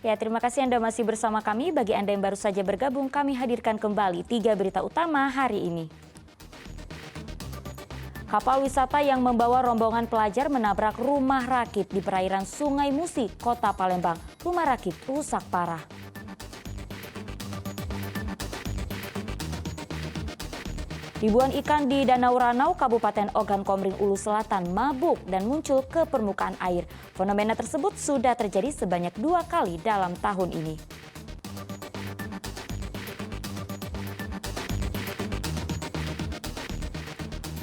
Ya, terima kasih Anda masih bersama kami. Bagi Anda yang baru saja bergabung, kami hadirkan kembali 3 berita utama hari ini. Kapal wisata yang membawa rombongan pelajar menabrak rumah rakit di perairan Sungai Musi, Kota Palembang. Rumah rakit rusak parah. Ribuan ikan di Danau Ranau, Kabupaten Ogan Komering Ulu Selatan mabuk dan muncul ke permukaan air. Fenomena tersebut sudah terjadi sebanyak 2 kali dalam tahun ini.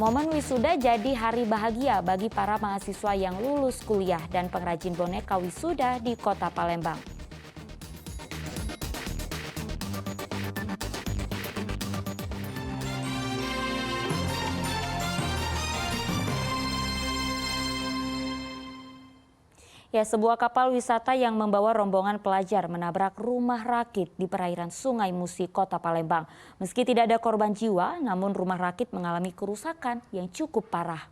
Momen wisuda jadi hari bahagia bagi para mahasiswa yang lulus kuliah dan pengrajin boneka wisuda di Kota Palembang. Ya, sebuah kapal wisata yang membawa rombongan pelajar menabrak rumah rakit di perairan Sungai Musi, Kota Palembang. Meski tidak ada korban jiwa, namun rumah rakit mengalami kerusakan yang cukup parah.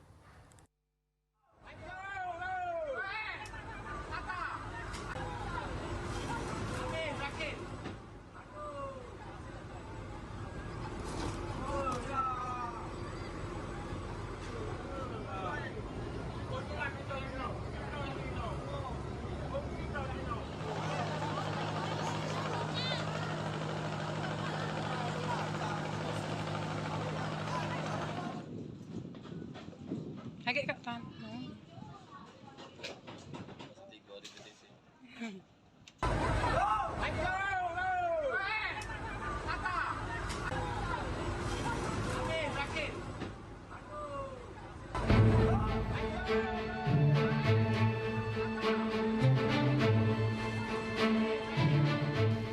Agak Kak Tan.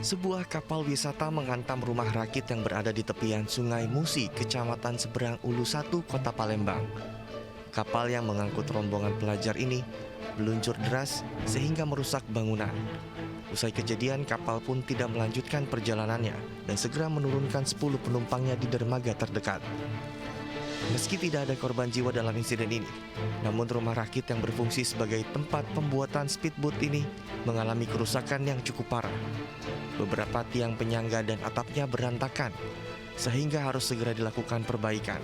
Sebuah kapal wisata menghantam rumah rakit yang berada di tepian Sungai Musi, Kecamatan Seberang Ulu 1, Kota Palembang. Kapal yang mengangkut rombongan pelajar ini meluncur deras sehingga merusak bangunan. Usai kejadian, kapal pun tidak melanjutkan perjalanannya dan segera menurunkan 10 penumpangnya di dermaga terdekat. Meski tidak ada korban jiwa dalam insiden ini, namun rumah rakit yang berfungsi sebagai tempat pembuatan speedboat ini mengalami kerusakan yang cukup parah. Beberapa tiang penyangga dan atapnya berantakan, sehingga harus segera dilakukan perbaikan.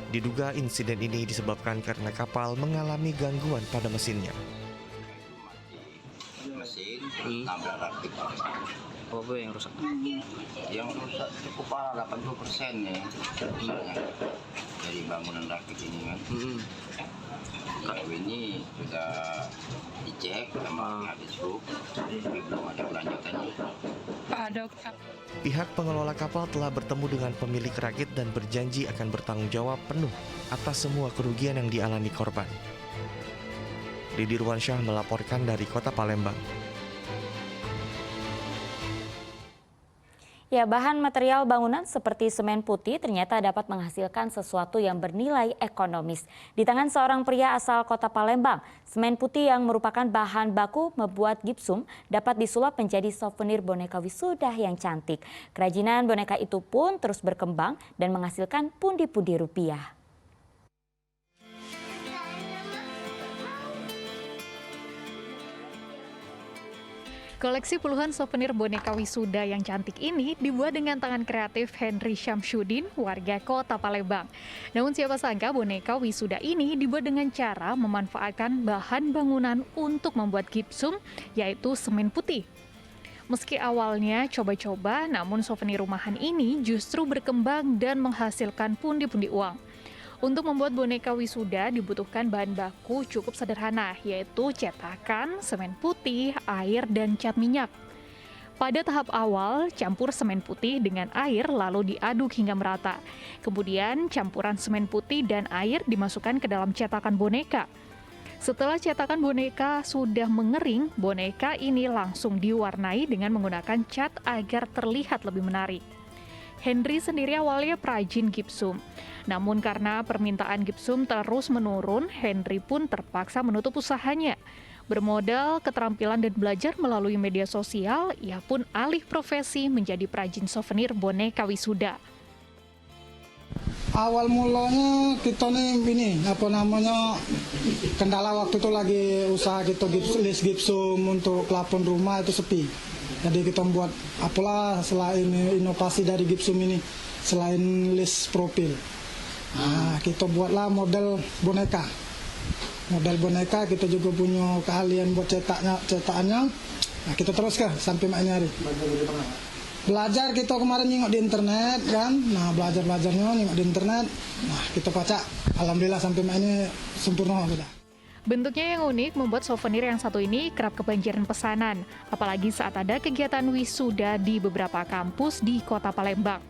Diduga insiden ini disebabkan karena kapal mengalami gangguan pada mesinnya. Mesin nabrak rakit. Apa yang rusak? Yang rusak cukup parah, 80% ya rusaknya dari bangunan rakit ini kan. Kalau ini sudah dicek sama Hadisub, tapi belum ada kelanjutannya. Pak Dokter. Pihak pengelola kapal telah bertemu dengan pemilik rakit dan berjanji akan bertanggung jawab penuh atas semua kerugian yang dialami korban. Didi Ruansyah melaporkan dari Kota Palembang. Ya, bahan material bangunan seperti semen putih ternyata dapat menghasilkan sesuatu yang bernilai ekonomis. Di tangan seorang pria asal Kota Palembang, semen putih yang merupakan bahan baku membuat gipsum dapat disulap menjadi souvenir boneka wisuda yang cantik. Kerajinan boneka itu pun terus berkembang dan menghasilkan pundi-pundi rupiah. Koleksi puluhan souvenir boneka wisuda yang cantik ini dibuat dengan tangan kreatif Henry Syamsuddin, warga Kota Palembang. Namun siapa sangka boneka wisuda ini dibuat dengan cara memanfaatkan bahan bangunan untuk membuat gipsum, yaitu semen putih. Meski awalnya coba-coba, namun souvenir rumahan ini justru berkembang dan menghasilkan pundi-pundi uang. Untuk membuat boneka wisuda dibutuhkan bahan baku cukup sederhana, yaitu cetakan, semen putih, air, dan cat minyak. Pada tahap awal, campur semen putih dengan air lalu diaduk hingga merata. Kemudian campuran semen putih dan air dimasukkan ke dalam cetakan boneka. Setelah cetakan boneka sudah mengering, boneka ini langsung diwarnai dengan menggunakan cat agar terlihat lebih menarik. Henry sendiri awalnya perajin gipsum. Namun karena permintaan gipsum terus menurun, Henry pun terpaksa menutup usahanya. Bermodal keterampilan dan belajar melalui media sosial, ia pun alih profesi menjadi perajin souvenir boneka wisuda. Awal mulanya kita nih ini kendala waktu itu lagi usaha kita list gipsum untuk plafon rumah itu sepi. Jadi kita buat apalah selain inovasi dari gipsum ini, selain list profil. Nah, kita buatlah model boneka. Model boneka kita juga punya keahlian buat cetakannya. Nah, kita teruskan sampai maknya hari. Belajar kita kemarin nengok di internet kan. Nah, belajarnya nengok di internet. Nah, kita baca. Alhamdulillah sampai ini sempurna sudah. Bentuknya yang unik membuat souvenir yang satu ini kerap kebanjiran pesanan, apalagi saat ada kegiatan wisuda di beberapa kampus di Kota Palembang.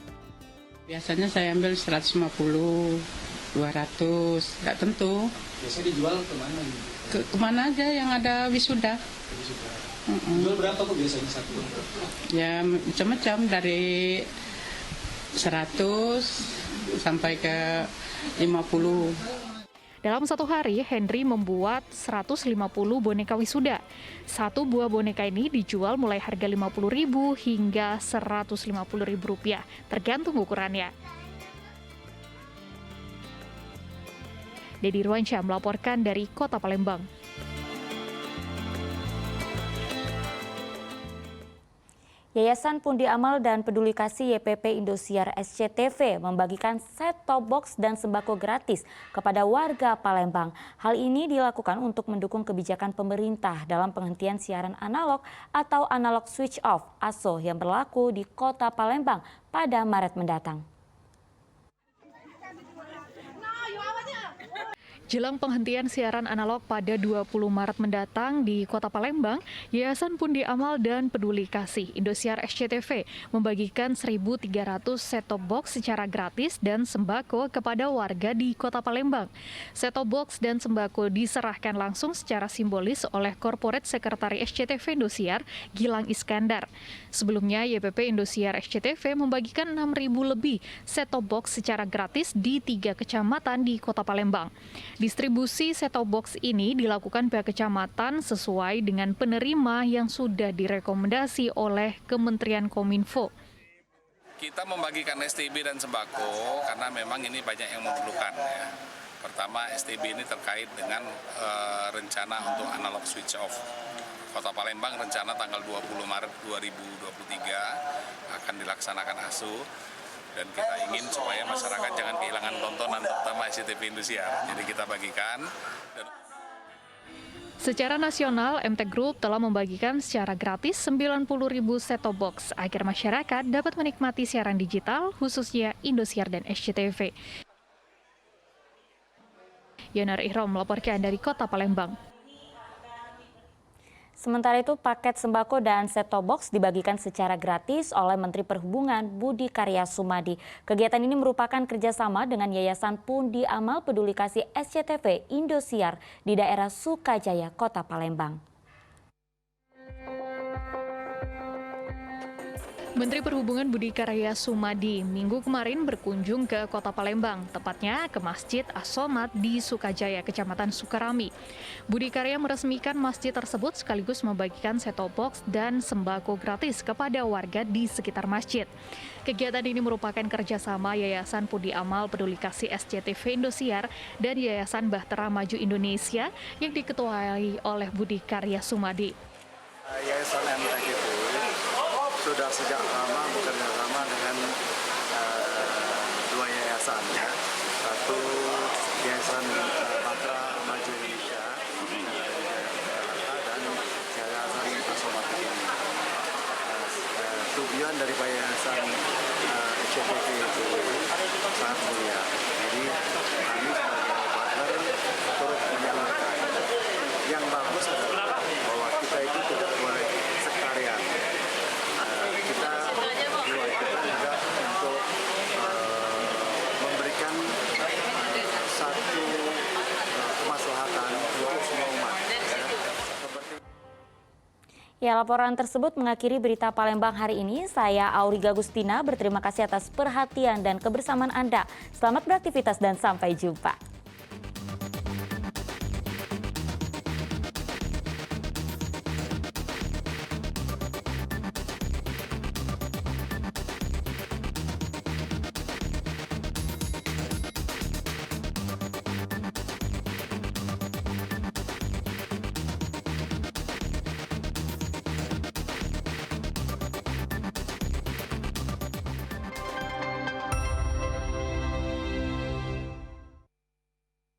Biasanya saya ambil 150, 200, nggak tentu. Biasanya dijual kemana? Kemana aja yang ada wisuda. Jual berapa kok biasanya satu? Ya macam-macam dari 100 sampai ke 50. Dalam satu hari, Henry membuat 150 boneka wisuda. Satu buah boneka ini dijual mulai harga Rp50.000 hingga Rp150.000, tergantung ukurannya. Dedi Ruansyah melaporkan dari Kota Palembang. Yayasan Pundi Amal dan Peduli Kasih YPP Indosiar SCTV membagikan set-top box dan sembako gratis kepada warga Palembang. Hal ini dilakukan untuk mendukung kebijakan pemerintah dalam penghentian siaran analog atau analog switch off (ASO) yang berlaku di Kota Palembang pada Maret mendatang. Jelang penghentian siaran analog pada 20 Maret mendatang di Kota Palembang, Yayasan Pundi Amal dan Peduli Kasih Indosiar SCTV membagikan 1.300 set-top box secara gratis dan sembako kepada warga di Kota Palembang. Set-top box dan sembako diserahkan langsung secara simbolis oleh Corporate Sekretari SCTV Indosiar, Gilang Iskandar. Sebelumnya, YPP Indosiar SCTV membagikan 6.000 lebih set-top box secara gratis di 3 kecamatan di Kota Palembang. Distribusi set-top box ini dilakukan pihak kecamatan sesuai dengan penerima yang sudah direkomendasi oleh Kementerian Kominfo. Kita membagikan STB dan sembako karena memang ini banyak yang memerlukan ya. Pertama, STB ini terkait dengan rencana untuk analog switch off. Kota Palembang rencana tanggal 20 Maret 2023 akan dilaksanakan ASO. Dan kita ingin supaya masyarakat jangan kehilangan tontonan, terutama SCTV Indosiar. Jadi kita bagikan. Secara nasional, MT Group telah membagikan secara gratis 90.000 set-top box agar masyarakat dapat menikmati siaran digital, khususnya Indosiar dan SCTV. Yonar Ihrom melaporkan dari Kota Palembang. Sementara itu, paket sembako dan set-top box dibagikan secara gratis oleh Menteri Perhubungan Budi Karya Sumadi. Kegiatan ini merupakan kerjasama dengan Yayasan Pundi Amal Peduli Kasih SCTV Indosiar di daerah Sukajaya, Kota Palembang. Menteri Perhubungan Budi Karya Sumadi minggu kemarin berkunjung ke Kota Palembang, tepatnya ke Masjid As-Somad di Sukajaya, Kecamatan Sukarami. Budi Karya meresmikan masjid tersebut sekaligus membagikan set-top box dan sembako gratis kepada warga di sekitar masjid. Kegiatan ini merupakan kerjasama Yayasan Pundi Amal Peduli Kasih SCTV Indosiar dan Yayasan Bahtera Maju Indonesia yang diketuai oleh Budi Karya Sumadi. Yayasan MTG itu sudah sejak lama bekerja sama dengan dua yayasan ya. Satu Yayasan Bahtera Maju Indonesia dan Yayasan As-Somad. Tujuan dari Yayasan SCTV itu sangat mulia. Jadi kami sebagai partner turut menyalurkan. Yang bagus adalah bahwa kita itu tidak boleh sektarian. Kita diwajibkan juga untuk memberikan satu kemaslahatan untuk semua umat. Ya, laporan tersebut mengakhiri berita Palembang hari ini. Saya Auriga Gustina berterima kasih atas perhatian dan kebersamaan Anda. Selamat beraktivitas dan sampai jumpa.